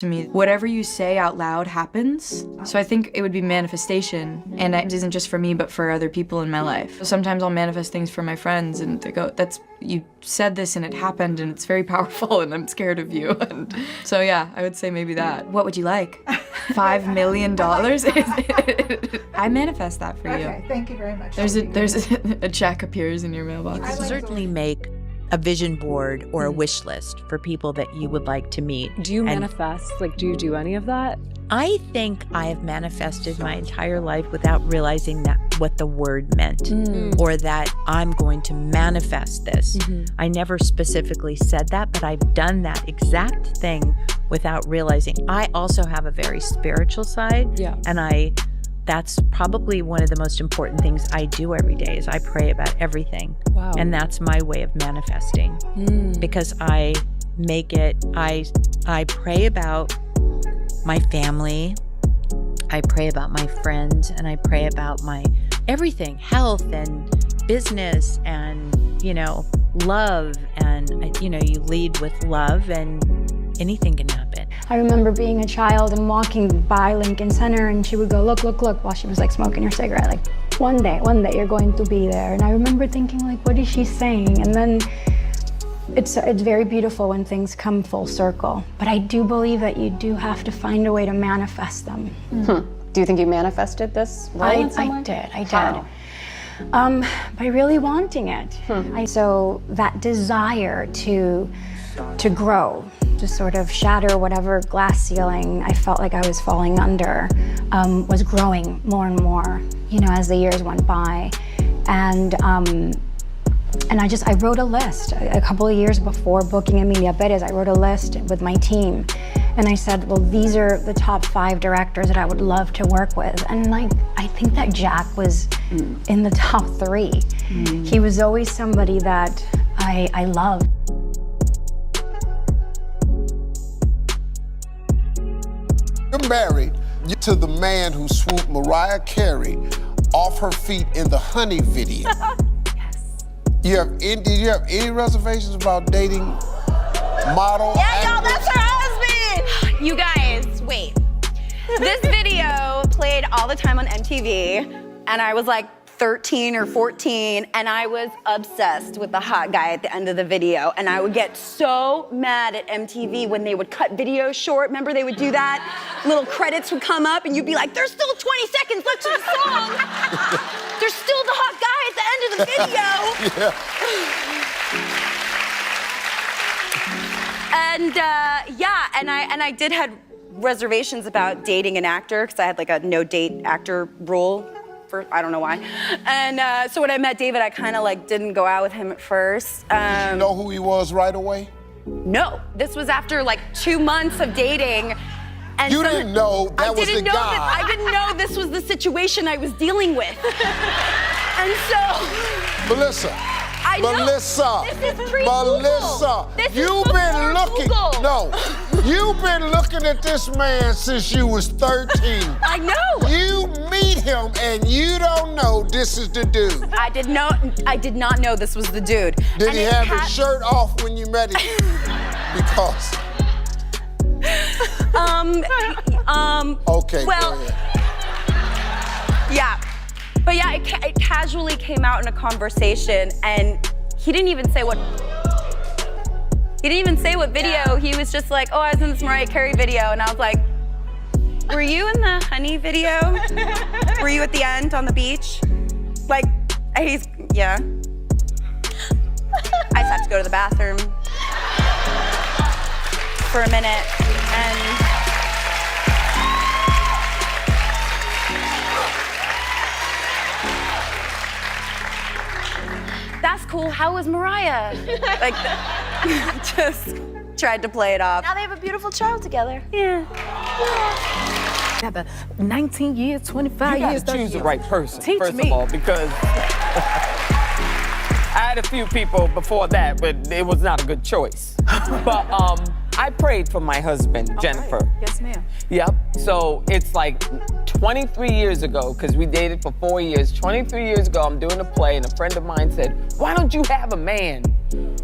To me, whatever you say out loud happens. So I think it would be manifestation, and it isn't just for me, but for other people in my life. Sometimes I'll manifest things for my friends, and they go, you said this and it happened, and it's very powerful, and I'm scared of you. And so yeah, I would say maybe that. What would you like? $5 million? I manifest that for you. Okay, thank you very much. There's a check appears in your mailbox. Certainly make a vision board or a wish list for people that you would like to meet. Do you manifest? Like, do you do any of that? I think I have manifested my entire life without realizing that what the word meant or that I'm going to manifest this. I never specifically said that, but I've done that exact thing without realizing. I also have a very spiritual side, and that's probably one of the most important things I do every day is I pray about everything. Wow. And that's my way of manifesting because I pray about my family, I pray about my friends, and I pray about my everything, health and business and, love. And, you lead with love and anything can happen. I remember being a child and walking by Lincoln Center, and she would go, look, look, look, while she was like smoking her cigarette, like, one day you're going to be there. And I remember thinking, like, what is she saying? And then it's very beautiful when things come full circle. But I do believe that you do have to find a way to manifest them. Do you think you manifested this role in some way? I did. By really wanting it. So that desire to grow, to sort of shatter whatever glass ceiling I felt like I was falling under, was growing more and more, as the years went by. And I wrote a list. A couple of years before booking Emilia Perez, I wrote a list with my team. And I said, well, these are the top 5 directors that I would love to work with. And I think that Jack was in the top 3. He was always somebody that I loved. You're married to the man who swooped Mariah Carey off her feet in the Honey video. Did you have any reservations about dating model? Yeah, y'all, that's her husband! You guys, wait. This video played all the time on MTV, and I was like 13 or 14, and I was obsessed with the hot guy at the end of the video, and I would get so mad at MTV when they would cut videos short. Remember they would do that? Little credits would come up, and you'd be like, there's still 20 seconds left to the song. There's still the hot guy at the end of the video. And I did have reservations about dating an actor, because I had like a no-date actor rule. I don't know why. And so when I met David, I kind of didn't go out with him at first. Did you know who he was right away? No, this was after 2 months of dating. And you didn't know that was the guy. I didn't know this was the situation I was dealing with. And so. Melissa. I know. Melissa. This is Melissa. You've been looking. No. You've been looking at this man since you was 13. I know. You meet him and you don't know this is the dude. I did not know this was the dude. Did he have his shirt off when you met him? Because. Okay. Well. Go ahead. Yeah. But yeah, it casually came out in a conversation, and he didn't even say what video. He was just like, oh, I was in this Mariah Carey video, and I was like, were you in the Honey video? Were you at the end on the beach? Yeah. I just have to go to the bathroom for a minute, and that's cool. How was Mariah? Just tried to play it off. Now they have a beautiful child together. Yeah. Have a 19 years, 25 years. You gotta choose the right person, Teach first me. of all, because I had a few people before that, but it was not a good choice. But I prayed for my husband, Jennifer. Right. Yes, ma'am. Yep. So it's 23 years ago, because we dated for 4 years. 23 years ago, I'm doing a play, and a friend of mine said, why don't you have a man?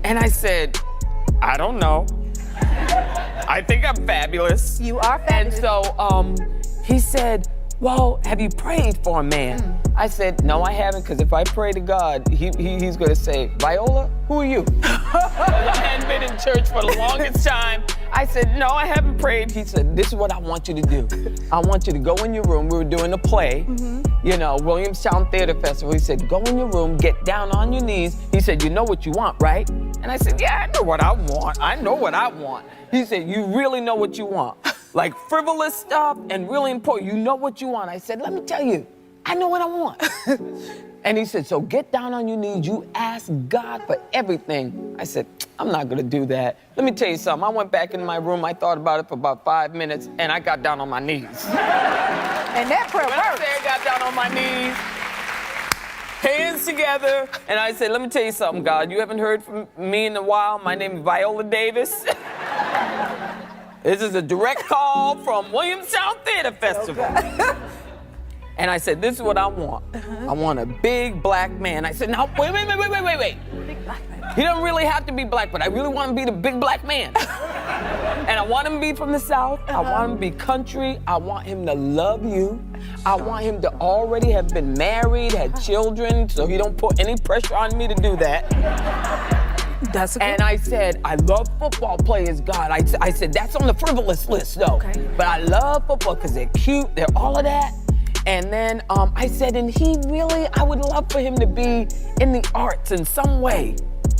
And I said, I don't know. I think I'm fabulous. You are fabulous. And so he said, well, have you prayed for a man? I said, no, I haven't, because if I pray to God, he's going to say, Viola, who are you? I hadn't been in church for the longest time. I said, no, I haven't prayed. He said, this is what I want you to do. I want you to go in your room. We were doing a play, you know, Williamstown Theater Festival. He said, go in your room, get down on your knees. He said, you know what you want, right? And I said, yeah, I know what I want. I know what I want. He said, you really know what you want. Like frivolous stuff and really important. You know what you want. I said, let me tell you, I know what I want. And he said, so get down on your knees. You ask God for everything. I said, I'm not gonna do that. Let me tell you something. I went back in my room. I thought about it for about 5 minutes and I got down on my knees. And that prayer When I worked. say I got down on my knees, hands together, and I said, let me tell you something, God. You haven't heard from me in a while. My name is Viola Davis. This is a direct call from Williamstown Theater Festival. And I said, this is what I want. I want a big black man. I said, now, wait. Big black man. He doesn't really have to be black, but I really want him to be the big black man. And I want him to be from the South. I want him to be country. I want him to love you. I want him to already have been married, had children, so he don't put any pressure on me to do that. That's And I said, I love football players, God. I said, that's on the frivolous list, though. Okay. But I love football because they're cute, they're all of that. And then I said, and he really, I would love for him to be in the arts in some way.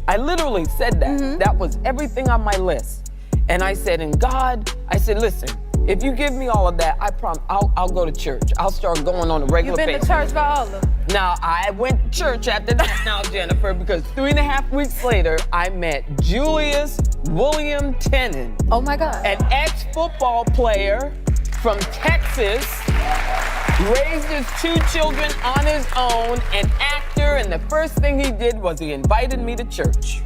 I literally said that. That was everything on my list. And I said, and God, I said, listen, if you give me all of that, I promise I'll go to church. I'll start going on a regular basis. You've been to church, Viola? Now, I went to church after that now, Jennifer, because 3.5 weeks later, I met Julius William Tennant. Oh my God. An ex-football player from Texas, raised his 2 children on his own, an actor, and the first thing he did was he invited me to church.